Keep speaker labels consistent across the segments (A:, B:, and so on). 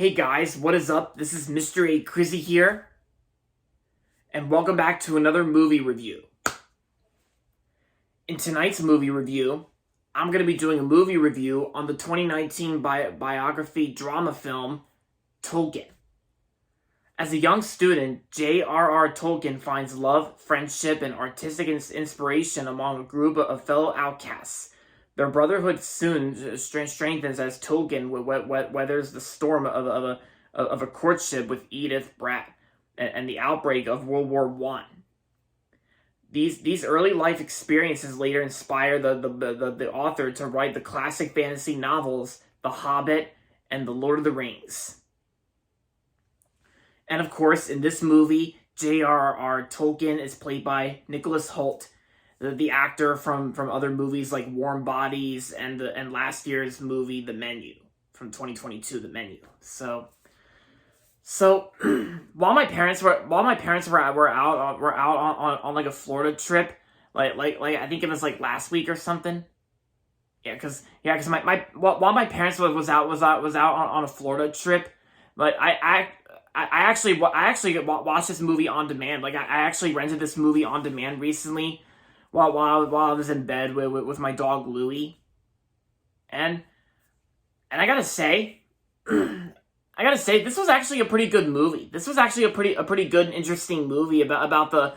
A: Hey guys, what is up? This is Mr. A. Crizzy here, and welcome back to another movie review. In tonight's movie review, I'm going to be doing a movie review on the 2019 biography drama film, Tolkien. As a young student, J.R.R. Tolkien finds love, friendship, and artistic inspiration among a group of fellow outcasts. Their brotherhood soon strengthens as Tolkien weathers the storm of a courtship with Edith Bratt and the outbreak of World War I. These early life experiences later inspire the author to write the classic fantasy novels The Hobbit and The Lord of the Rings. And of course, in this movie, J.R.R. Tolkien is played by Nicholas Hoult, the actor from other movies like Warm Bodies and last year's movie The Menu from 2022, The Menu. So while my parents were out on like a Florida trip, like I think it was like last week or something. Because while my parents was out on a Florida trip, like I actually watched this movie on demand. Like I actually rented this movie on demand recently while I was in bed with my dog Louie, and I gotta say, this was actually a pretty good movie. This was actually a pretty good and interesting movie about the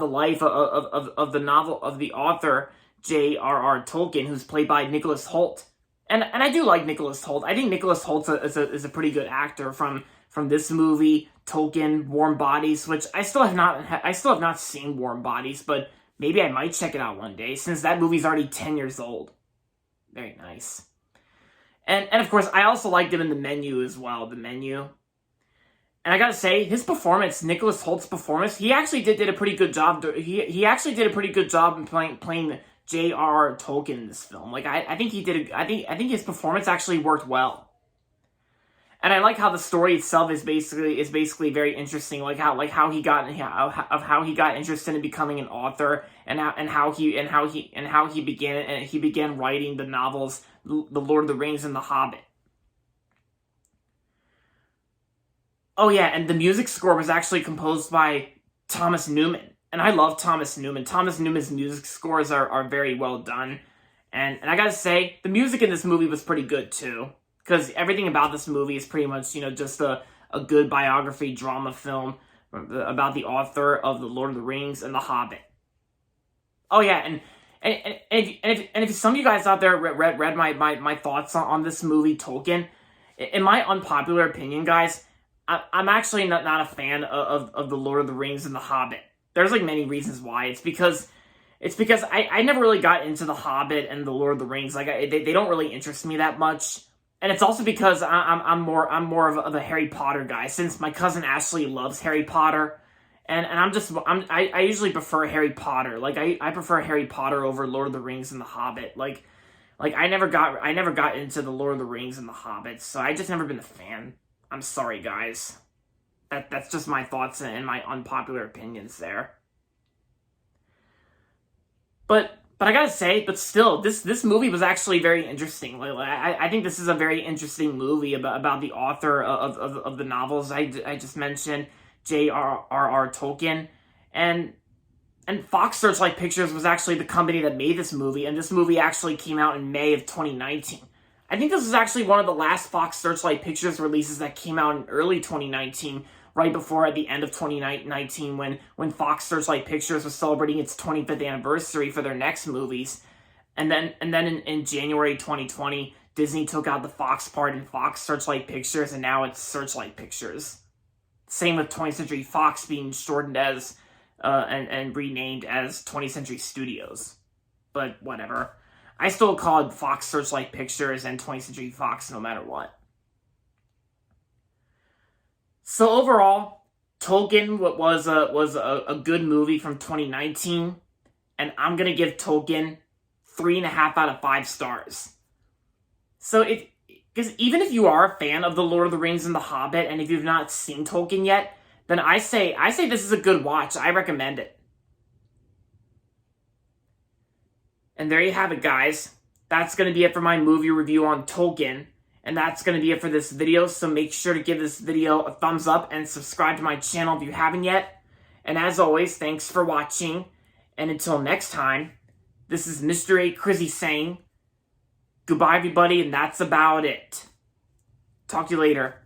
A: life of the novel of the author J.R.R. Tolkien, who's played by Nicholas Hoult. And I do like Nicholas Hoult. I think Nicholas Hoult is a pretty good actor from this movie, Tolkien, Warm Bodies, which I still have not seen Warm Bodies, but maybe I might check it out one day, since that movie's already 10 years old. Very nice. And of course, I also liked him in The Menu as well, The Menu. And I gotta say, his performance, Nicholas Hoult's performance, he actually did a pretty good job. He actually did a pretty good job in playing J.R.R. Tolkien in this film. Like I think I think his performance actually worked well. And I like how the story itself is basically very interesting. Like how he got interested in becoming an author, and how he began writing the novels The Lord of the Rings and The Hobbit. Oh yeah, and the music score was actually composed by Thomas Newman. And I love Thomas Newman. Thomas Newman's music scores are very well done. And I gotta say, the music in this movie was pretty good too. Because everything about this movie is pretty much, just a good biography drama film about the author of The Lord of the Rings and The Hobbit. Oh yeah, and if some of you guys out there read my thoughts on this movie, Tolkien, in my unpopular opinion, guys, I'm actually not a fan of The Lord of the Rings and The Hobbit. There's like many reasons why. It's because I never really got into The Hobbit and The Lord of the Rings. Like they don't really interest me that much. And it's also because I'm more of a Harry Potter guy, since my cousin Ashley loves Harry Potter, and I usually prefer Harry Potter. Like I prefer Harry Potter over Lord of the Rings and The Hobbit. Like I never got into the Lord of the Rings and The Hobbit, so I just never been a fan. I'm sorry, guys. That's just my thoughts and my unpopular opinions there. But I gotta say, but still, this movie was actually very interesting. I think this is a very interesting movie about the author of the novels I just mentioned, J.R.R. Tolkien, and Fox Searchlight Pictures was actually the company that made this movie, and this movie actually came out in May of 2019. I think this was actually one of the last Fox Searchlight Pictures releases that came out in early 2019, right before at the end of 2019 when Fox Searchlight Pictures was celebrating its 25th anniversary for their next movies. And then in January 2020, Disney took out the Fox part in Fox Searchlight Pictures, and now it's Searchlight Pictures. Same with 20th Century Fox being shortened as and renamed as 20th Century Studios. But whatever. I still call it Fox Searchlight Pictures and 20th Century Fox no matter what. So overall, Tolkien was a good movie from 2019, and I'm gonna give Tolkien 3.5 out of 5 stars. So because even if you are a fan of The Lord of the Rings and The Hobbit, and if you've not seen Tolkien yet, then I say this is a good watch. I recommend it. And there you have it, guys. That's gonna be it for my movie review on Tolkien. And that's going to be it for this video, so make sure to give this video a thumbs up and subscribe to my channel if you haven't yet. And as always, thanks for watching, and until next time, this is Mr. A. Crizzy saying, goodbye everybody, and that's about it. Talk to you later.